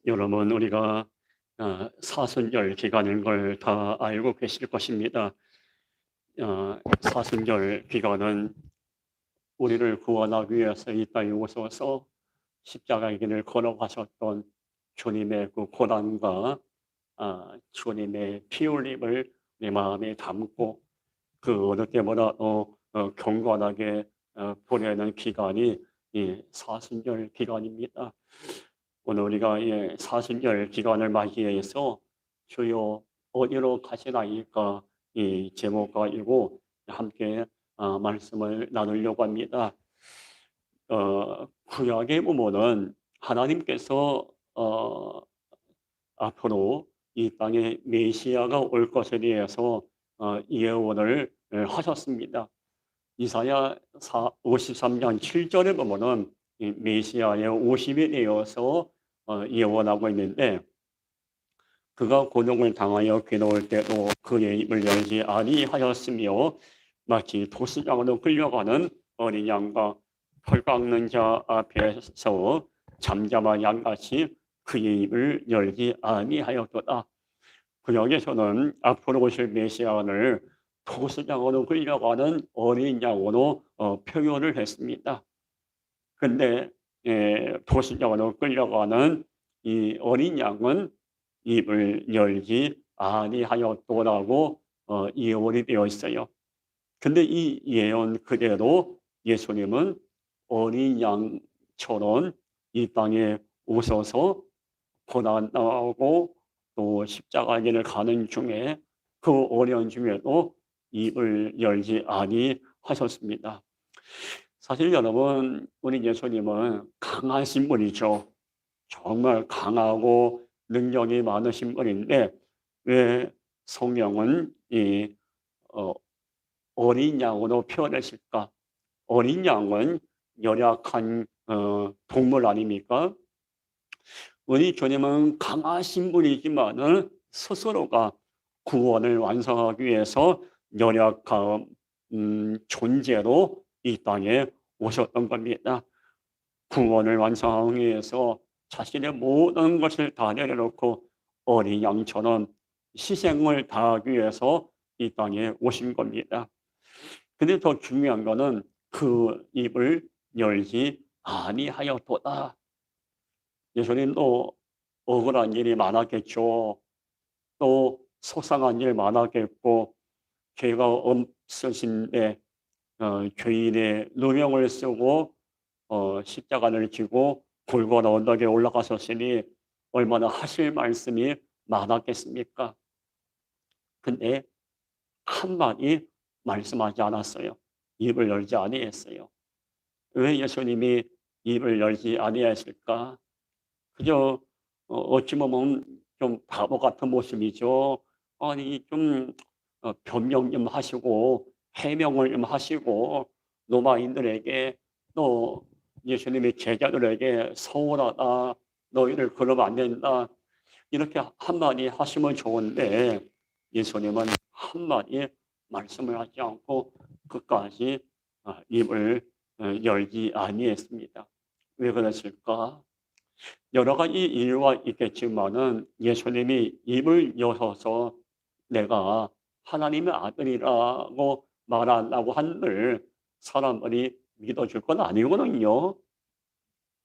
여러분, 우리가 사순절 기간인 걸 다 알고 계실 것입니다. 사순절 기간은 우리를 구원하기 위해서 이 땅에 오셔서 십자가의 길을 걸어가셨던 주님의 그 고난과 주님의 피 흘림을 내 마음에 담고 그 어느 때보다 경건하게 보내는 기간이 이 사순절 기간입니다. 오늘 우리가 이 사순절 기간을 맞이해서 주요 어디로 가시나이까 이 제목 가지고 함께 말씀을 나누려고 합니다. 구약에 보면은 하나님께서 앞으로 이 땅에 메시아가 올 것에 대해서 예언을 하셨습니다. 이사야 53장 7절에 보면은 이 메시아의 오심에 대해서 예언하고 있는데, 그가 고통을 당하여 괴로울 때도 그의 입을 열지 아니하였으며 마치 도수장으로 끌려가는 어린 양과 털 깎는 자 앞에서 잠잠한 양같이 그의 입을 열지 아니하였도다. 구약에서는 앞으로 오실 메시아를 도수장으로 끌려가는 어린 양으로 표현을 했습니다. 근데 도수장으로 끌려가는 이 어린 양은 입을 열지 아니하였도라고 예언이 되어 있어요. 근데 이 예언 그대로 예수님은 어린 양처럼 이 땅에 오셔서 고난당하고 또 십자가 길을 가는 중에 그 어려운 중에도 입을 열지 아니하셨습니다. 사실 여러분, 우리 예수님은 강하신 분이죠. 정말 강하고 능력이 많으신 분인데 왜 성경은 이 어, 어린 양으로 표현했을까? 어린 양은 연약한 동물 아닙니까? 우리 주님은 강하신 분이지만은 스스로가 구원을 완성하기 위해서 연약한 존재로 이 땅에 오셨던 겁니다. 구원을 완성하기 위해서 자신의 모든 것을 다 내려놓고 어린 양처럼 희생을 다하기 위해서 이 땅에 오신 겁니다. 근데 더 중요한 거는 그 입을 열지 아니하였도다. 예수님도 억울한 일이 많았겠죠. 또 속상한 일 많았겠고, 죄가 없으신데 죄인의 누명을 쓰고 십자가를 지고 골고다 언덕에 올라가셨으니 얼마나 하실 말씀이 많았겠습니까? 근데 한마디 말씀하지 않았어요. 입을 열지 아니했어요. 왜 예수님이 입을 열지 아니했을까? 그저 어찌 보면 좀 바보 같은 모습이죠. 아니 좀 변명 좀 하시고 해명을 좀 하시고 로마인들에게 또 예수님의 제자들에게 서운하다, 너희들 그러면 안 된다, 이렇게 한마디 하시면 좋은데 예수님은 한마디 말씀을 하지 않고 끝까지 입을 열지 아니했습니다. 왜 그랬을까? 여러 가지 이유가 있겠지만은 예수님이 입을 여셔서 내가 하나님의 아들이라고 말한다고 한들 사람들이 믿어줄 건 아니거든요.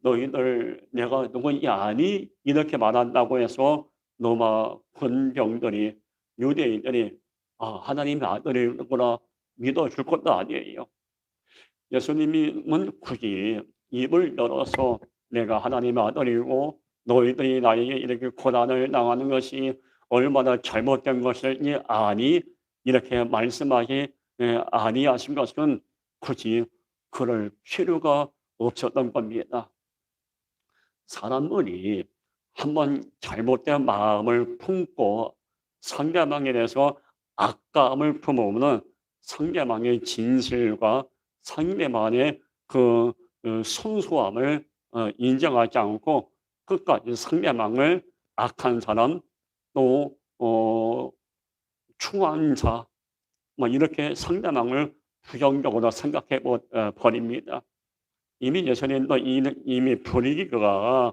너희들 내가 누군지 아니? 이렇게 말한다고 해서 로마 군병들이, 유대인들이 하나님의 아들이구나 믿어줄 것도 아니에요. 예수님은 굳이 입을 열어서 내가 하나님의 아들이고 너희들이 나에게 이렇게 고난을 당하는 것이 얼마나 잘못된 것이니 아니? 이렇게 말씀하지 아니하신 것은 굳이 그럴 필요가 없었던 겁니다. 사람들이 한번 잘못된 마음을 품고 상대방에 대해서 악감을 품으면 상대방의 진실과 상대방의 순수함을 인정하지 않고 끝까지 상대방을 악한 사람, 또 충한 자, 뭐 이렇게 상대방을 부정적으로 생각해 버립니다. 이미 예수님도 이미 분위기가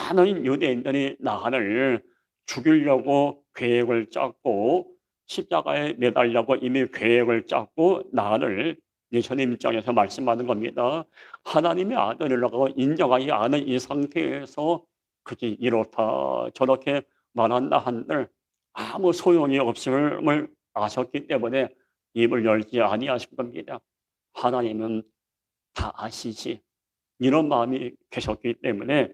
많은 유대인들이 나를 죽이려고 계획을 짰고 십자가에 매달려고 이미 계획을 짰고 나를 예수님 입장에서 말씀하는 겁니다. 하나님의 아들이라고 인정하지 않은 이 상태에서 그게 이렇다 저렇게 말한다 한들 아무 소용이 없음을 아셨기 때문에 입을 열지 아니하신 겁니다. 하나님은 다 아시지. 이런 마음이 계셨기 때문에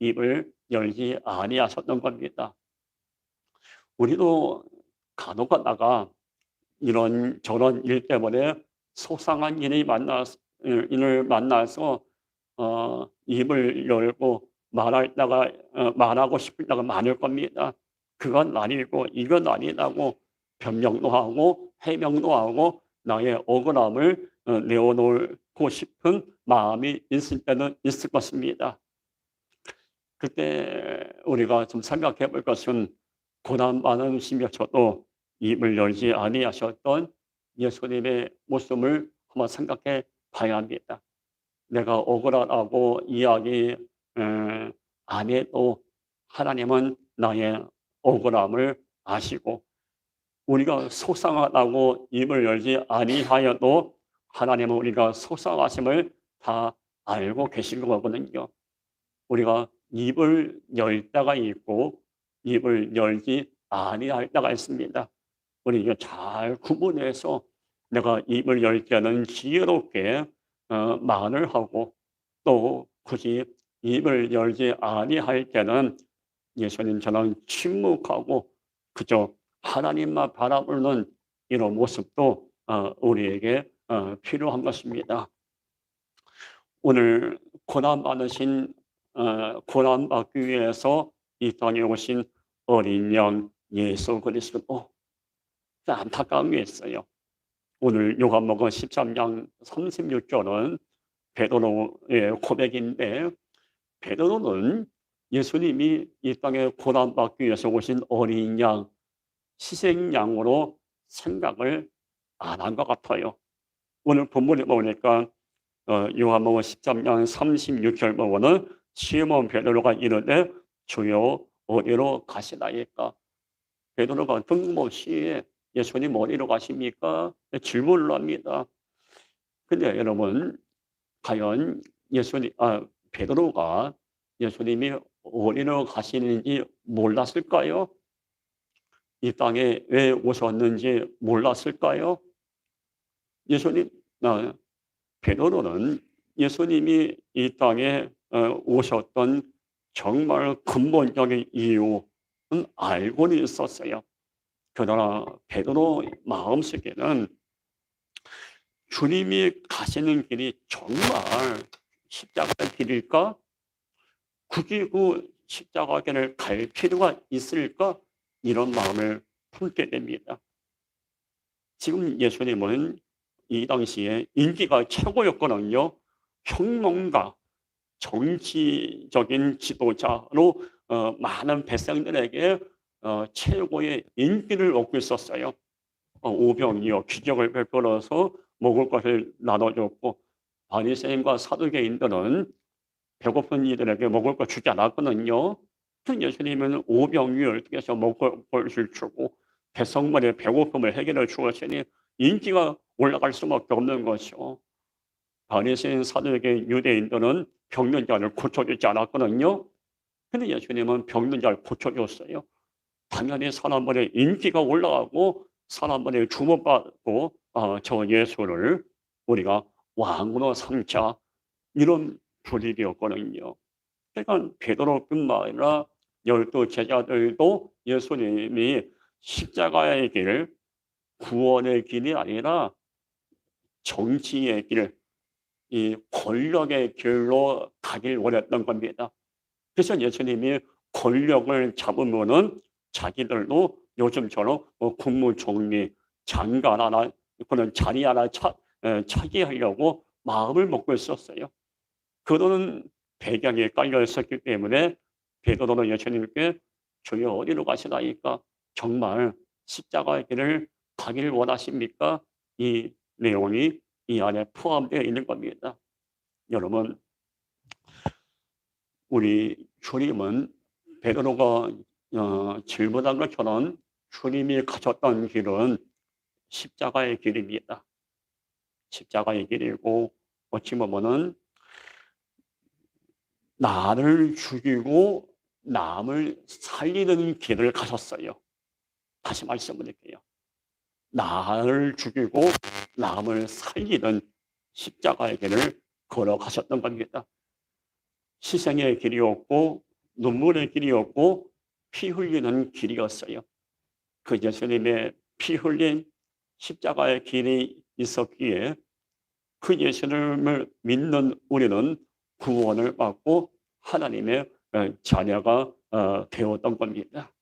입을 열지 아니하셨던 겁니다. 우리도 간혹 가다가 이런 저런 일 때문에 속상한 일을 만나서 입을 열고 말하고 싶을 때가 많을 겁니다. 그건 아니고 이건 아니라고 변명도 하고 해명도 하고 나의 억울함을 내어놓고 싶은 마음이 있을 때는 있을 것입니다. 그때 우리가 좀 생각해 볼 것은 고난 많으시면서도 입을 열지 아니하셨던 예수님의 모습을 한번 생각해 봐야 합니다. 내가 억울하다고 이야기 안 해도 하나님은 나의 억울함을 아시고 우리가 속상하다고 입을 열지 아니하여도 하나님은 우리가 속상하심을 다 알고 계신 거거든요. 우리가 입을 열 때가 있고 입을 열지 아니할 때가 있습니다. 우리 이거 잘 구분해서 내가 입을 열 때는 지혜롭게 말을 하고 또 굳이 입을 열지 아니할 때는 예수님처럼 침묵하고 그저 하나님만 바라보는 이런 모습도 우리에게 필요한 것입니다. 오늘 고난 받으신 고난 받기 위해서 이 땅에 오신 어린 양 예수 그리스도 안타까운 게 있어요. 오늘 요한복음 13장 36절은 베드로의 고백인데 베드로는 예수님이 이 땅에 고난 받기 위해서 오신 어린 양 희생양으로 생각을 안 한 것 같아요. 오늘 본문에 보니까 요한복음 13장 36절 보면은 시몬 베드로가 이르되 주여 어디로 가시나이까? 베드로가 뜬금없이 예수님 어디로 가십니까? 질문을 합니다. 근데 여러분 과연 베드로가 예수님이 어디로 가시는지 몰랐을까요? 이 땅에 왜 오셨는지 몰랐을까요? 예수님 베드로는 예수님이 이 땅에 오셨던 정말 근본적인 이유는 알고는 있었어요. 그러나 베드로 마음속에는 주님이 가시는 길이 정말 십자가 길일까? 굳이 그 십자가 길을 갈 필요가 있을까? 이런 마음을 품게 됩니다. 지금 예수님은 이 당시에 인기가 최고였거든요. 평론가, 정치적인 지도자로 많은 백성들에게 최고의 인기를 얻고 있었어요. 오병이어 기적을 베풀어서 먹을 것을 나눠줬고 바리새인과 사두개인들은 배고픈 이들에게 먹을 걸 주지 않았거든요. 그 예수님은 오병이어를 통해서 먹을 것을 주고 백성만의 배고픔을 해결해 주었으니 인기가 올라갈 수밖에 없는 것이요. 바리새인 사두개인 유대인들은 병든 자를 고쳐주지 않았거든요. 근데 예수님은 병든 자를 고쳐줬어요. 당연히 사람들의 인기가 올라가고 사람들의 주목받고 저 예수를 우리가 왕으로 삼자 이런 분위기였거든요. 그러니까 베드로뿐만 아니라 12 제자들도 예수님이 십자가의 길, 구원의 길이 아니라 정치의 길, 이 권력의 길로 가길 원했던 겁니다. 그래서 예수님이 권력을 잡으면은 자기들도 요즘처럼 국무총리, 장관 하나 그런 자리 하나 차지하려고 마음을 먹고 있었어요. 그런 배경에 깔려 있었기 때문에 베드로는 예수님께 주여 어디로 가시나이까? 정말 십자가의 길을 가길 원하십니까? 이 내용이 이 안에 포함되어 있는 겁니다. 여러분 우리 주님은 베드로가 질문한 것처럼 주님이 가셨던 길은 십자가의 길입니다. 십자가의 길이고 어찌 보면은 나를 죽이고 남을 살리는 길을 가셨어요. 다시 말씀드릴게요. 나를 죽이고 남을 살리는 십자가의 길을 걸어가셨던 겁니다. 희생의 길이었고 눈물의 길이었고 피 흘리는 길이었어요. 그 예수님의 피 흘린 십자가의 길이 있었기에 그 예수님을 믿는 우리는 구원을 받고 하나님의 자녀가 되었던 겁니다.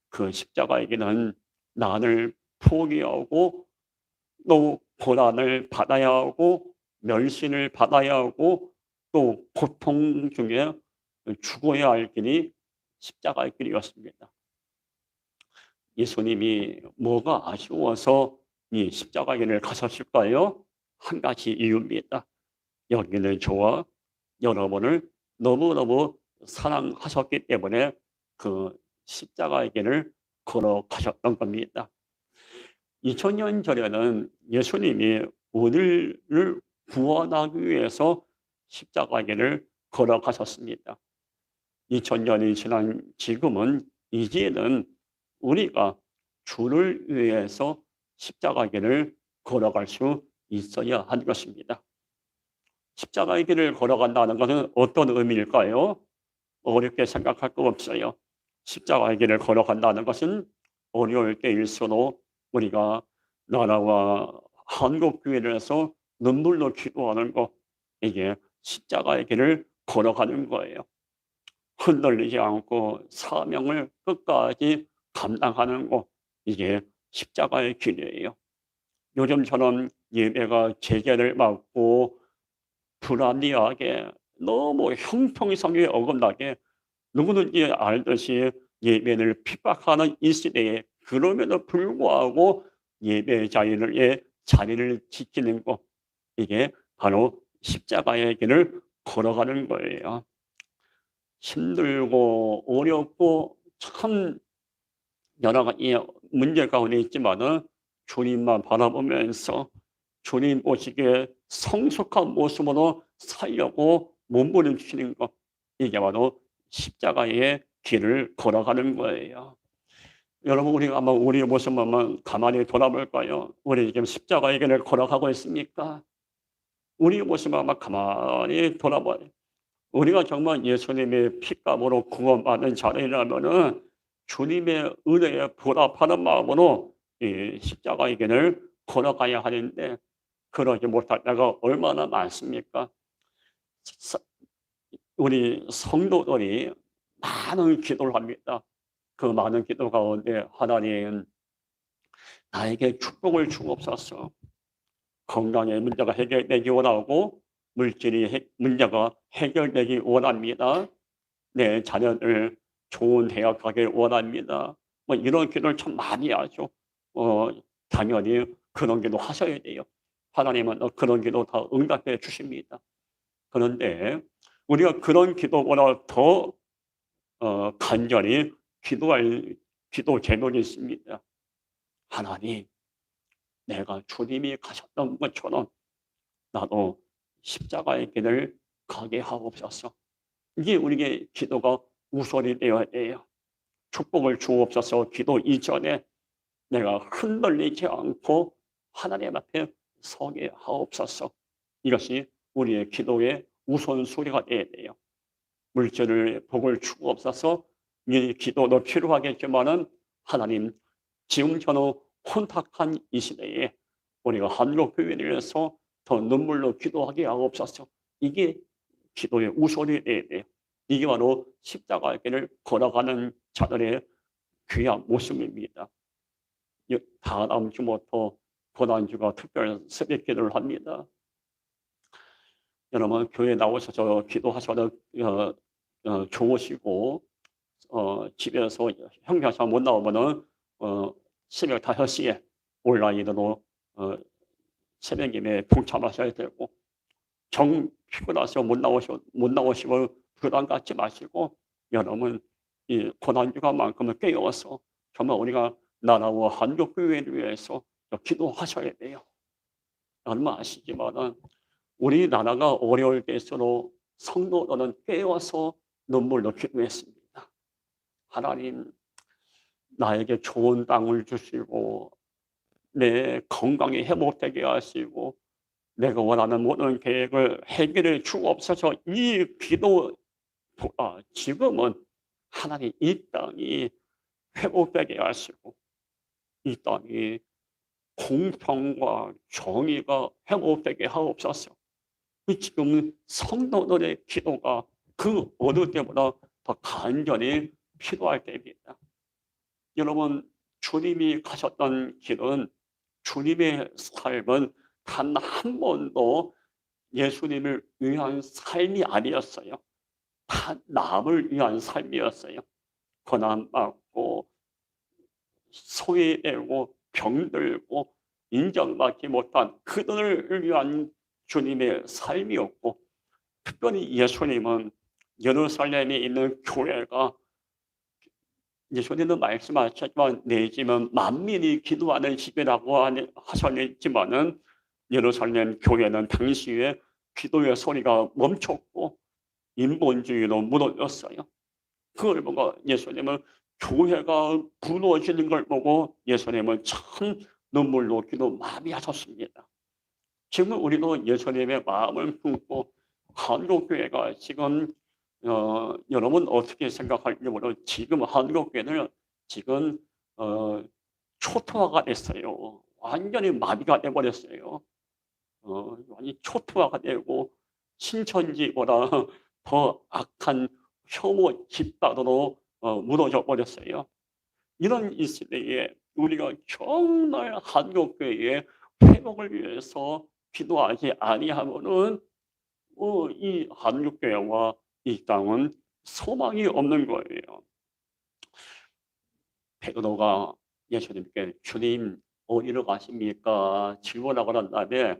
그 십자가의 길은 나를 포기하고 또 고난을 받아야 하고 멸신을 받아야 하고 또 고통 중에 죽어야 할 길이 십자가의 길이었습니다. 예수님이 뭐가 아쉬워서 이 십자가 길을 가셨을까요? 한 가지 이유입니다. 여기는 저와 여러분을 너무너무 사랑하셨기 때문에 그 십자가의 길을 걸어가셨던 겁니다. 2000년 전에는 예수님이 우리를 구원하기 위해서 십자가의 길을 걸어가셨습니다. 2000년이 지난 지금은 이제는 우리가 주를 위해서 십자가의 길을 걸어갈 수 있어야 하는 것입니다. 십자가의 길을 걸어간다는 것은 어떤 의미일까요? 어렵게 생각할 거 없어요. 십자가의 길을 걸어간다는 것은 어려울 때일수록 우리가 나라와 한국교회에서 눈물로 기도하는 것, 이게 십자가의 길을 걸어가는 거예요. 흔들리지 않고 사명을 끝까지 감당하는 것, 이게 십자가의 길이에요. 요즘처럼 예배가 재개를 받고 불합리하게 너무 형평성에 어긋나게 누구든지 알듯이 예배를 핍박하는 이 시대에 그럼에도 불구하고 예배 자리를 지키는 것, 이게 바로 십자가의 길을 걸어가는 거예요. 힘들고 어렵고 참 여러 가지 문제 가운데 있지만은 주님만 바라보면서 주님 보시기에 성숙한 모습으로 살려고 몸부림치는 것, 이게 바로 십자가의 길을 걸어가는 거예요. 여러분, 우리가 한번 우리의 모습 한번 가만히 돌아볼까요? 우리 지금 십자가의 길을 걸어가고 있습니까? 우리의 모습 한번 가만히 돌아봐요. 우리가 정말 예수님의 피값으로 구원받은 자들이라면은 주님의 은혜에 보답하는 마음으로 이 십자가의 길을 걸어가야 하는데 그러지 못할 때가 얼마나 많습니까? 우리 성도들이 많은 기도를 합니다. 그 많은 기도 가운데 하나님, 나에게 축복을 주옵소서. 건강의 문제가 해결되기 원하고 물질이 문제가 해결되기 원합니다. 내 자녀들 좋은 대학 가길 원합니다. 뭐 이런 기도를 참 많이 하죠. 당연히 그런 기도 하셔야 돼요. 하나님은 그런 기도 다 응답해 주십니다. 그런데 우리가 그런 기도보다 더 간절히 기도할 기도 제목이 있습니다. 하나님, 내가 주님이 가셨던 것처럼 나도 십자가의 길을 가게 하옵소서. 이게 우리의 기도가 우선이 되어야 돼요. 축복을 주옵소서 기도 이전에 내가 흔들리지 않고 하나님 앞에 서게 하옵소서. 이것이 우리의 기도의 우선순위가 되어야 돼요. 물질을 복을 주옵소서. 이 기도도 필요하겠지만은 하나님, 지금 저는 혼탁한 이 시대에 우리가 한국 교회를 위해서 더 눈물로 기도하게 하옵소서. 이게 기도의 우선이 되어야 돼요. 이게 바로 십자가의 길을 걸어가는 자들의 귀한 모습입니다. 다음 주부터 고난주가 특별 새벽 기도를 합니다. 여러분 교회 나오셔서 기도하셔도 좋으시고 집에서 형편상 못 나오면은 새벽 5시에 온라인으로 새벽 예배에 동참하셔야 되고 정 피곤하셔 못 나오시면 부담 갖지 마시고 여러분 이 고난주간만큼은 깨어서 정말 우리가 나라와 한국교회를 위해서 기도하셔야 돼요. 얼마 아시지만은 우리나라가 어려울 때일수록 성도들은 깨어서 눈물로 기도했습니다. 하나님, 나에게 좋은 땅을 주시고 내 건강이 회복되게 하시고 내가 원하는 모든 계획을 해결해 주옵소서. 이 기도보다 지금은 하나님 이 땅이 회복되게 하시고 이 땅이 공평과 정의가 회복되게 하옵소서. 지금 성도들의 기도가 그 어느 때보다 더 간절히 필요할 때입니다. 여러분, 주님이 가셨던 길은, 주님의 삶은 단 한 번도 예수님을 위한 삶이 아니었어요. 다 남을 위한 삶이었어요. 고난받고 소외되고 병들고 인정받지 못한 그들을 위한 주님의 삶이었고, 특별히 예수님은 예루살렘에 있는 교회가, 예수님은 말씀하셨지만 내 집은 만민이 기도하는 집이라고 하셨지만은 예루살렘 교회는 당시에 기도의 소리가 멈췄고 인본주의로 무너졌어요. 그걸 보고 예수님은 교회가 무너지는 걸 보고 예수님은 참 눈물로 기도 많이 하셨습니다. 지금 우리도 예수님의 마음을 품고 한국교회가 지금 여러분 어떻게 생각할지 모르 지금 한국교회는 지금 초토화가 됐어요. 완전히 마비가 돼버렸어요. 완전히 초토화가 되고 신천지보다 더 악한 혐오 집단으로 무너져 버렸어요. 이런 이 시대에 우리가 정말 한국교회의 회복을 위해서 기도하지 아니하면은 이 한국교회와 이 땅은 소망이 없는 거예요. 베드로가 예수님께 주님 어디로 가십니까? 질문하고 난 다음에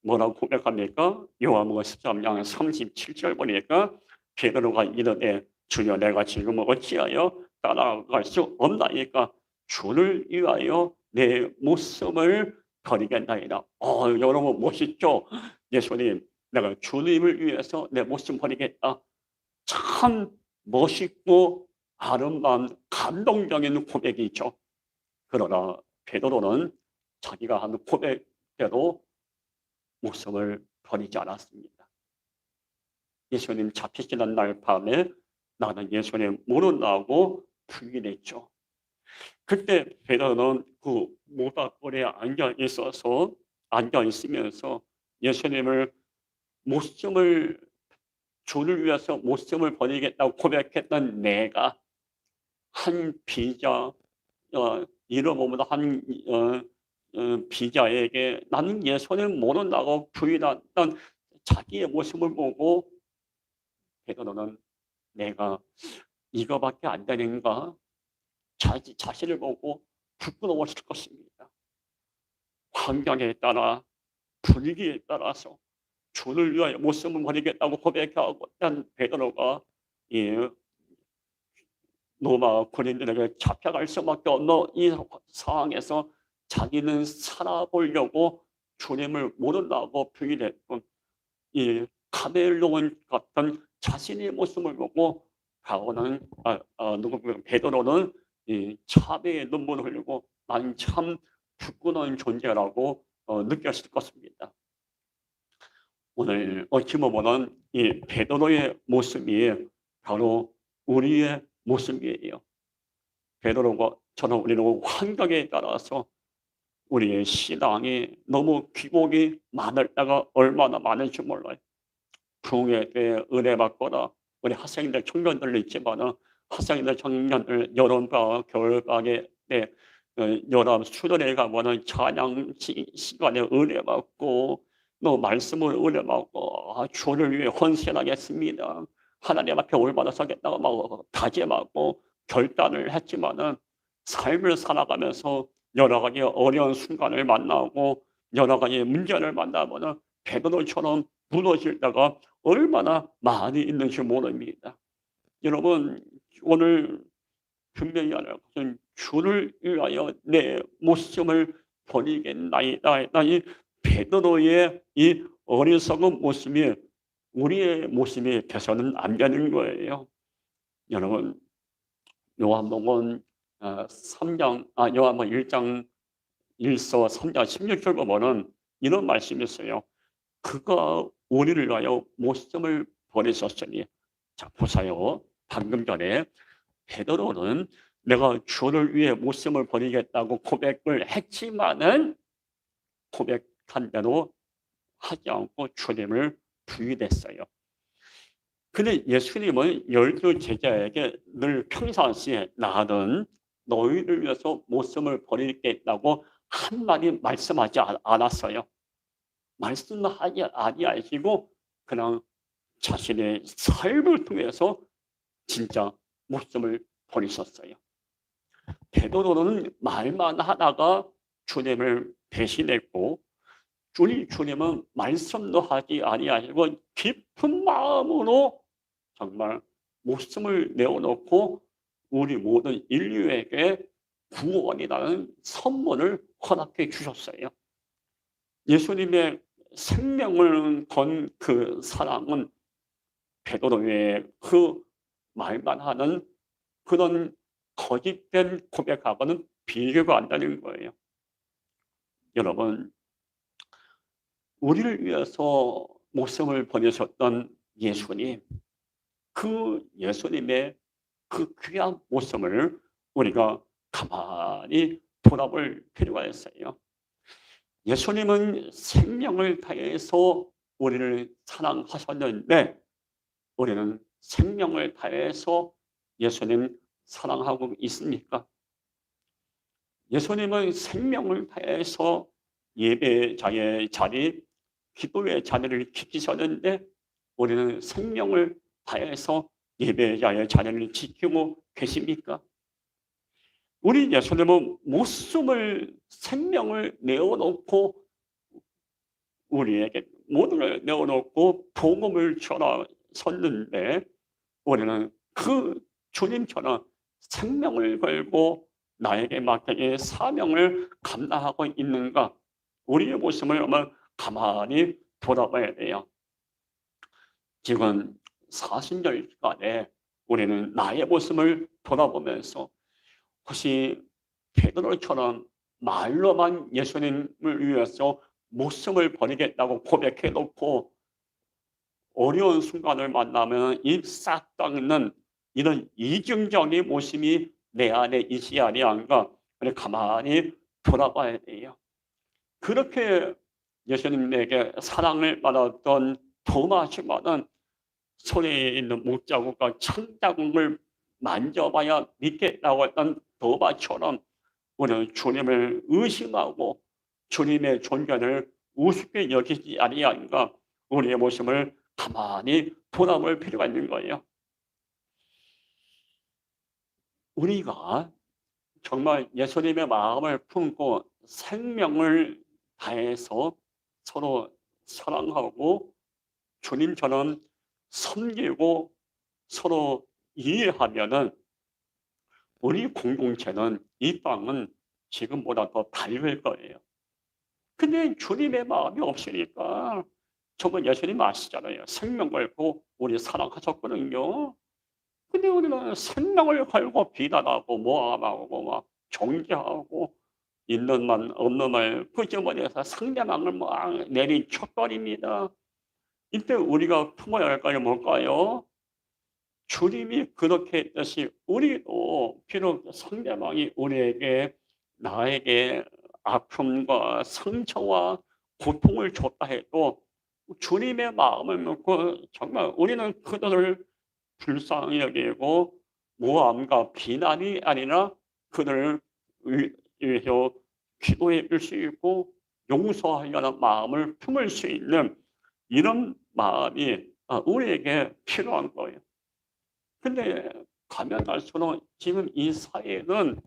뭐라고 고백합니까? 요한복음 13장 37절 보니까 베드로가 이르되 주여 내가 지금 어찌하여 따라갈 수 없나이까? 주를 위하여 내 목숨을 버리겠나이다. 여러분 멋있죠? 예수님, 내가 주님을 위해서 내 목숨 버리겠다. 참 멋있고 아름다운 감동적인 고백이죠. 그러나 베드로는 자기가 하는 고백대로 목숨을 버리지 않았습니다. 예수님 잡히시는 날 밤에 나는 예수님 모른다고 부인했죠. 그때 베드로는 그 모닥불에 앉아 있으면서 예수님을 주를 위해서 목숨을 버리겠다고 고백했던 내가 한 비자, 잃어보면 한 비자에게 나는 예수님을 모른다고 부인했던 자기의 모습을 보고 베드로는 내가 이거밖에 안 되는가? 자신을 보고 부끄러웠을 것입니다. 환경에 따라 분위기에 따라서 주를 위하여 목숨을 버리겠다고 고백하고 한 베드로가 로마 군인들에게 잡혀갈 수밖에 없는 이 상황에서 자기는 살아보려고 주님을 모른다고 부인했던 이 카멜론 같은 자신의 모습을 보고 베드로는 참회의 눈물을 흘리고 난 참 부끄러운 존재라고 느꼈을 것입니다. 오늘 어찌 보면 이 베드로의 모습이 바로 우리의 모습이에요. 베드로가 저는 우리는 환경에 따라서 우리의 신앙이 너무 기복이 많을 때가 얼마나 많은지 몰라요. 부흥회 때 은혜 받거나 우리 학생들 청년들 있지만 학생들 청년들 여름방학 겨울방학에 연합 수련회 가면은 찬양 시간에 은혜 받고 또 말씀을 은혜 받고 주를 위해 헌신하겠습니다. 하나님 앞에 올바로 서겠다고 막 다짐하고 결단을 했지만은 삶을 살아가면서 여러 가지 어려운 순간을 만나고 여러 가지 문제를 만나면은 베드로처럼 무너질 때가 얼마나 많이 있는지 모릅니다. 여러분, 오늘 분명히 하는 것은 주를 위하여 내 목숨을 버리겠나이다. 이 베드로의 이 어리석은 모습이 우리의 모습이 돼서는 안 되는 거예요. 여러분, 요한복음 3장 요한복음 1장 1서 3장 16절 보면은 이런 말씀이 있어요. 그가 우리를 위하여 목숨을 버리셨으니. 자, 보세요. 방금 전에 베드로는 내가 주를 위해 목숨을 버리겠다고 고백을 했지만은 고백한 대로 하지 않고 주님을 부인했어요. 근데 예수님은 12 제자에게 늘 평상시에 나는 너희를 위해서 목숨을 버리겠다고 한마디 말씀하지 않았어요. 말씀하지 아니하시고 그냥 자신의 삶을 통해서 진짜 목숨을 버리셨어요. 베드로는 말만 하다가 주님을 배신했고 주님은 말씀도 하지 아니하시고 깊은 마음으로 정말 목숨을 내어놓고 우리 모든 인류에게 구원이라는 선물을 허락해 주셨어요. 예수님의 생명을 건 그 사랑은 베드로의 그 말만 하는 그런 거짓된 고백하고는 비교가 안 되는 거예요. 여러분, 우리를 위해서 목숨을 버리셨던 예수님, 그 예수님의 그 귀한 모습을 우리가 가만히 돌아볼 필요가 있어요. 예수님은 생명을 다해서 우리를 사랑하셨는데 우리는 생명을 다해서 예수님 사랑하고 있습니까? 예수님은 생명을 다해서 예배자의 자리, 기도의 자리를 지키셨는데 우리는 생명을 다해서 예배자의 자리를 지키고 계십니까? 우리 예수님은 목숨을 생명을 내어놓고 우리에게 모든 걸 내어놓고 복음을 전하셨는데 우리는 그 주님처럼 생명을 걸고 나에게 맡긴 사명을 감당하고 있는가? 우리의 모습을 한번 가만히 돌아봐야 돼요. 지금 40년 시간에 우리는 나의 모습을 돌아보면서 혹시 베드로처럼 말로만 예수님을 위해서 목숨을 버리겠다고 고백해 놓고 어려운 순간을 만나면 입 싹 닦는 이런 이중적인 모습이 내 안에 있지 아니한가? 가만히 돌아봐야 돼요. 그렇게 예수님에게 사랑을 받았던 도마시마는 손에 있는 못자국과 창자국을 만져봐야 믿겠다고 했던 도마처럼 우리는 주님을 의심하고 주님의 존재를 우습게 여기지 아니한가? 우리의 모습을 가만히 돌아볼 필요가 있는 거예요. 우리가 정말 예수님의 마음을 품고 생명을 다해서 서로 사랑하고 주님처럼 섬기고 서로 이해하면은 우리 공동체는 이 땅은 지금보다 더 밝을 거예요. 근데 주님의 마음이 없으니까 정말 예수님 아시잖아요. 생명 걸고 우리 사랑하셨거든요. 근데 우리는 생명을 걸고 비난하고 모함하고 막 정죄하고 있는 말 없는 말 끄집어내서 상대방을 막 내리쳐버립니다. 이때 우리가 품어야 할 것이 뭘까요? 주님이 그렇게 했듯이 우리도 비록 상대방이 우리에게 나에게 아픔과 상처와 고통을 줬다 해도 주님의 마음을 먹고 정말 우리는 그들을 불쌍히 여기고 모함과 비난이 아니라 그들을 위해서 기도해 줄 수 있고 용서하려는 마음을 품을 수 있는 이런 마음이 우리에게 필요한 거예요. 근데 가면 갈수록 지금 이 사회는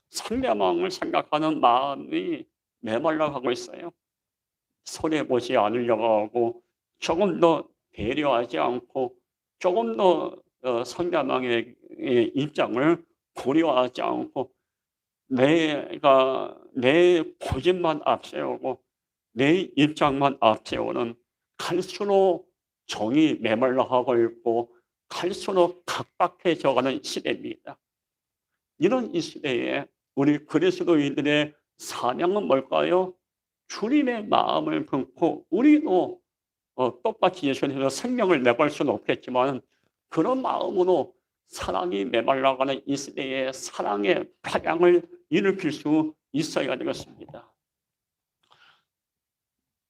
상대방을 생각하는 마음이 메말라 가고 있어요. 손해보지 않으려고 하고 조금 더 배려하지 않고 조금 더 상대방의 입장을 고려하지 않고 내가 내 고집만 앞세우고 내 입장만 앞세우는, 갈수록 정이 메말라하고 있고 갈수록 각박해져가는 시대입니다. 이런 이 시대에 우리 그리스도인들의 사명은 뭘까요? 주님의 마음을 품고 우리도 똑같이 예수님께서 생명을 내볼 수는 없겠지만 그런 마음으로 사랑이 메말라가는 이 시대에 사랑의 파장을 일으킬 수 있어야 되겠습니다.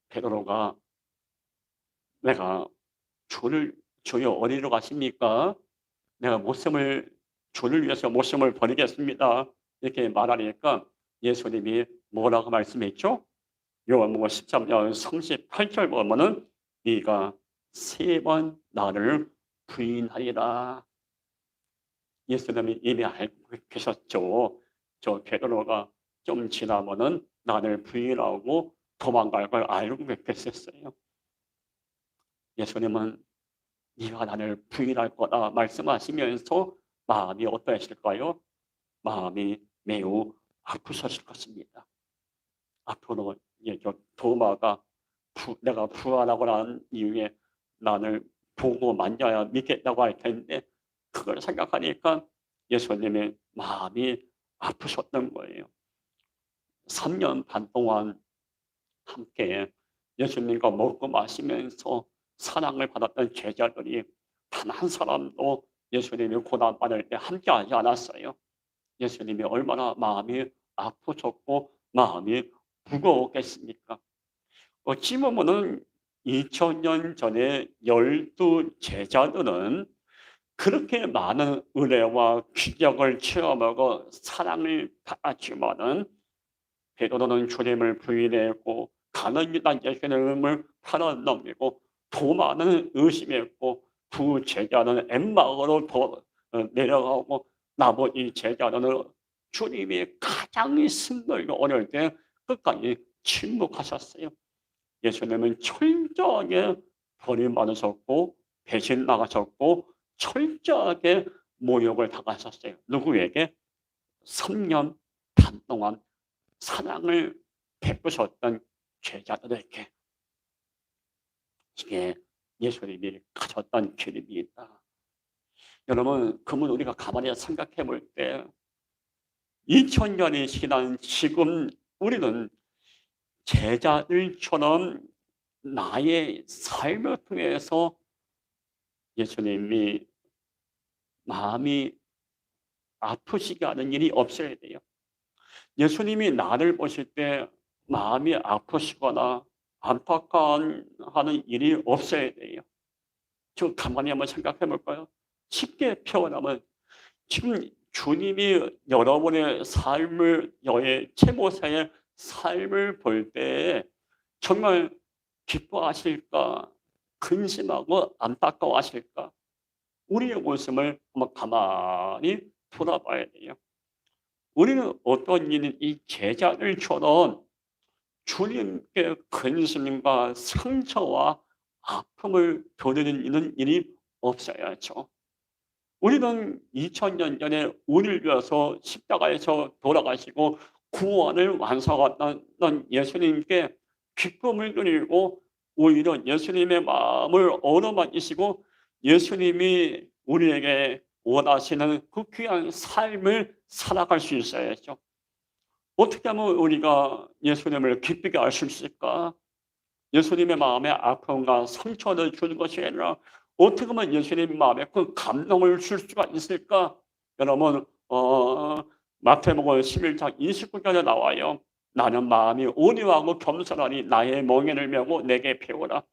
베드로가 내가 주여 어디로 가십니까? 내가 주를 위해서 목숨을 버리겠습니다. 이렇게 말하니까 예수님이 뭐라고 말씀했죠? 요한복음 13장 38절 보면은 네가 3번 나를 부인하리라. 예수님이 이미 알고 계셨죠. 저 베드로가 좀 지나면은 나를 부인하고 도망갈 걸 알고 계셨어요. 예수님은 네가 나를 부인할 거다 말씀하시면서 마음이 어떠하실까요? 마음이 매우 아프셨을 것입니다. 앞으로 도마가 내가 부활하고 난 이후에 나를 보고 만져야 믿겠다고 할 텐데 그걸 생각하니까 예수님의 마음이 아프셨던 거예요. 3년 반 동안 함께 예수님과 먹고 마시면서 사랑을 받았던 제자들이 단 한 사람도 예수님이 고난받을 때 함께하지 않았어요. 예수님이 얼마나 마음이 아프셨고 마음이 무거웠겠습니까? 어찌 보면은 2000년 전에 12 제자들은 그렇게 많은 은혜와 기적을 체험하고 사랑을 받았지만은 베드로는 주님을 부인했고 가는 유다 예수님을 팔아넘기고 도마는 의심했고 두 제자는 엠마오로 내려가고 나머지 제자들은 주님이 가장 힘들고 어려울 때 끝까지 침묵하셨어요. 예수님은 철저하게 버림받으셨고 배신 나가셨고 철저하게 모욕을 당하셨어요. 누구에게? 3년 반 동안 사랑을 베푸셨던 제자들에게. 이게 예수님이 가졌던 길입니다. 여러분, 그러면 우리가 가만히 생각해 볼 때 2000년이 지난 지금 우리는 제자들처럼 나의 삶을 통해서 예수님이 마음이 아프시게 하는 일이 없어야 돼요. 예수님이 나를 보실 때 마음이 아프시거나 안타까워하는 일이 없어야 돼요. 저 가만히 한번 생각해 볼까요? 쉽게 표현하면 지금 주님이 여러분의 삶을, 너의 최모사의 삶을 볼 때 정말 기뻐하실까? 근심하고 안타까워하실까? 우리의 모습을 한번 가만히 돌아봐야 돼요. 우리는 어떤 일인 이 제자들처럼 주님께 근심과 상처와 아픔을 드리는 일이 없어야죠. 우리는 2000년 전에 우리를 위해서 십자가에서 돌아가시고 구원을 완성하셨던 예수님께 기쁨을 드리고 오히려 예수님의 마음을 어루만지시고 예수님이 우리에게 원하시는 그 귀한 삶을 살아갈 수 있어야죠. 어떻게 하면 우리가 예수님을 기쁘게 할 수 있을까? 예수님의 마음에 아픔과 상처를 주는 것이 아니라 어떻게 하면 예수님 마음에 그 감동을 줄 수가 있을까? 여러분, 마태복음 11장 29절에 나와요. 나는 마음이 온유하고 겸손하니 나의 멍에를 메고 내게 배우라.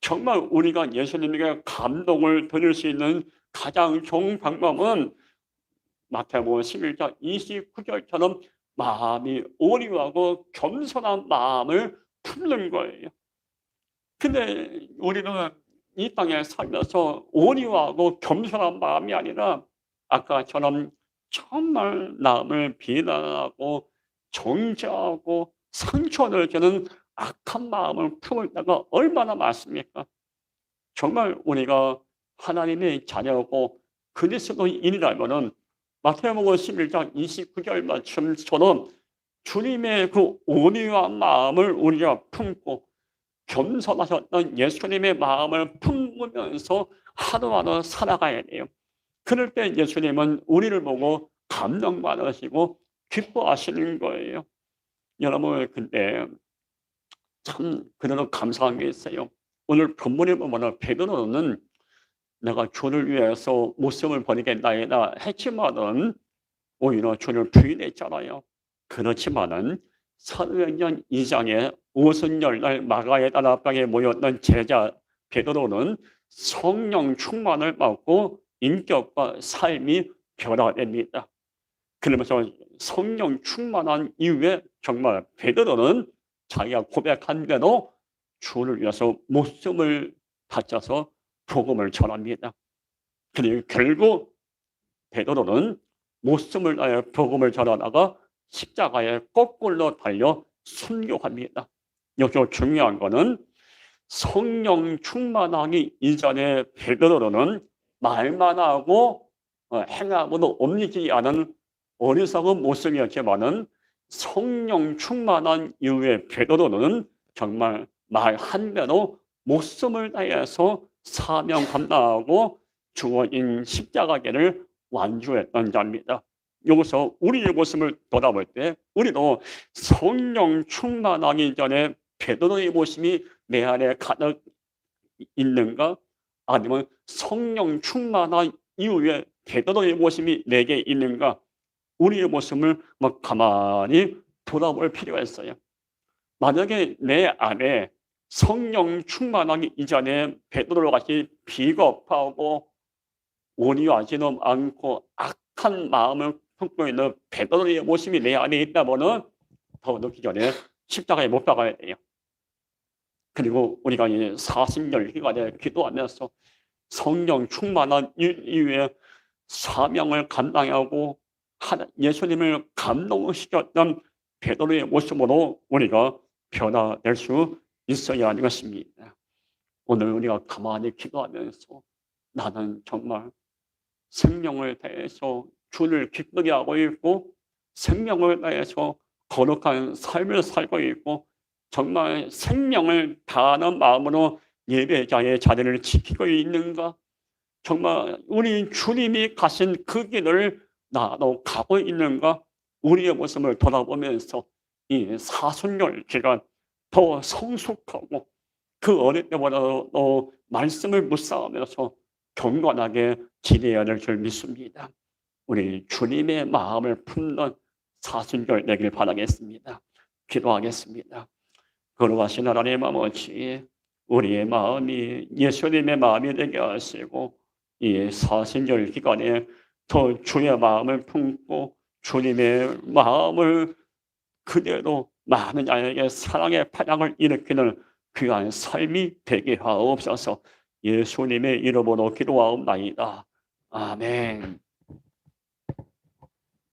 정말 우리가 예수님에게 감동을 드릴 수 있는 가장 좋은 방법은 마태복음 11장 29절처럼 마음이 온유하고 겸손한 마음을 품는 거예요. 근데 우리는 이 땅에 살면서 온유하고 겸손한 마음이 아니라 아까처럼 정말 남을 비난하고 정죄하고 상처를 주는 악한 마음을 품을 때가 얼마나 많습니까? 정말 우리가 하나님의 자녀고 그리스도인이라면은 마태복음 11장 29절 말씀처럼 주님의 그 온유한 마음을 우리가 품고 겸손하셨던 예수님의 마음을 품으면서 하루하루 살아가야 돼요. 그럴 때 예수님은 우리를 보고 감동받으시고 기뻐하시는 거예요. 여러분, 근데 참 그대로 감사한 게 있어요. 오늘 본문에 보면 베드로는 내가 주를 위해서 목숨을 버리겠나이다 했지만은 오히려 주를 부인했잖아요. 그렇지만은 사도행전 2장에 오순절날 마가의 다락방에 모였던 제자 베드로는 성령 충만을 받고 인격과 삶이 변화됩니다. 그러면서 성령 충만한 이후에 정말 베드로는 자기가 고백한 대로 주를 위해서 목숨을 바쳐서 복음을 전합니다. 그리고 결국 베드로는 목숨을 다해 복음을 전하다가 십자가에 거꾸로 달려 순교합니다. 여기서 중요한 것은 성령 충만하기 이전에 베드로는 말만 하고 행함으로 옮기지 않은 어리석은 모습이었지만은 성령 충만한 이후에 베드로는 정말 말 한대로 목숨을 다해서 사명 감당하고 주어진 십자가계를 완주했던 자입니다. 여기서 우리의 모습을 돌아볼 때 우리도 성령 충만하기 전에 베드로의 모습이 내 안에 가득 있는가? 아니면 성령 충만한 이후에 베드로의 모습이 내게 있는가? 우리의 모습을 가만히 돌아볼 필요가 있어요. 만약에 내 안에 성령 충만하기 이전에 베드로 같이 비겁하고 온유하지도 않고 악한 마음을 품고 있는 베드로의 모습이 내 안에 있다면은 더 늦기 전에 십자가에 못 박아야 돼요. 그리고 우리가 이제 40년 기간에 기도하면서 성령 충만한 이후에 사명을 감당하고 예수님을 감동시켰던 베드로의 모습으로 우리가 변화될 수 있어야 하는 것입니다. 오늘 우리가 가만히 기도하면서 나는 정말 생명을 다해서 주를 기쁘게 하고 있고 생명을 다해서 거룩한 삶을 살고 있고 정말 생명을 다하는 마음으로 예배자의 자리를 지키고 있는가? 정말 우리 주님이 가신 그 길을 나도 가고 있는가? 우리의 모습을 돌아보면서 이 사순절 기간 더 성숙하고 그 어릴 때보다도 말씀을 묵상하면서 경건하게 지내야 될 줄 믿습니다. 우리 주님의 마음을 품는 사순절 되길 바라겠습니다. 기도하겠습니다. 거룩하신 하나님 아버지, 우리의 마음이 예수님의 마음이 되게 하시고 이 사순절 기간에 더 주의 마음을 품고 주님의 마음을 그대로 많은 자에게 사랑의 파장을 일으키는 귀한 삶이 되게 하옵소서. 예수님의 이름으로 기도하옵나이다. 아멘.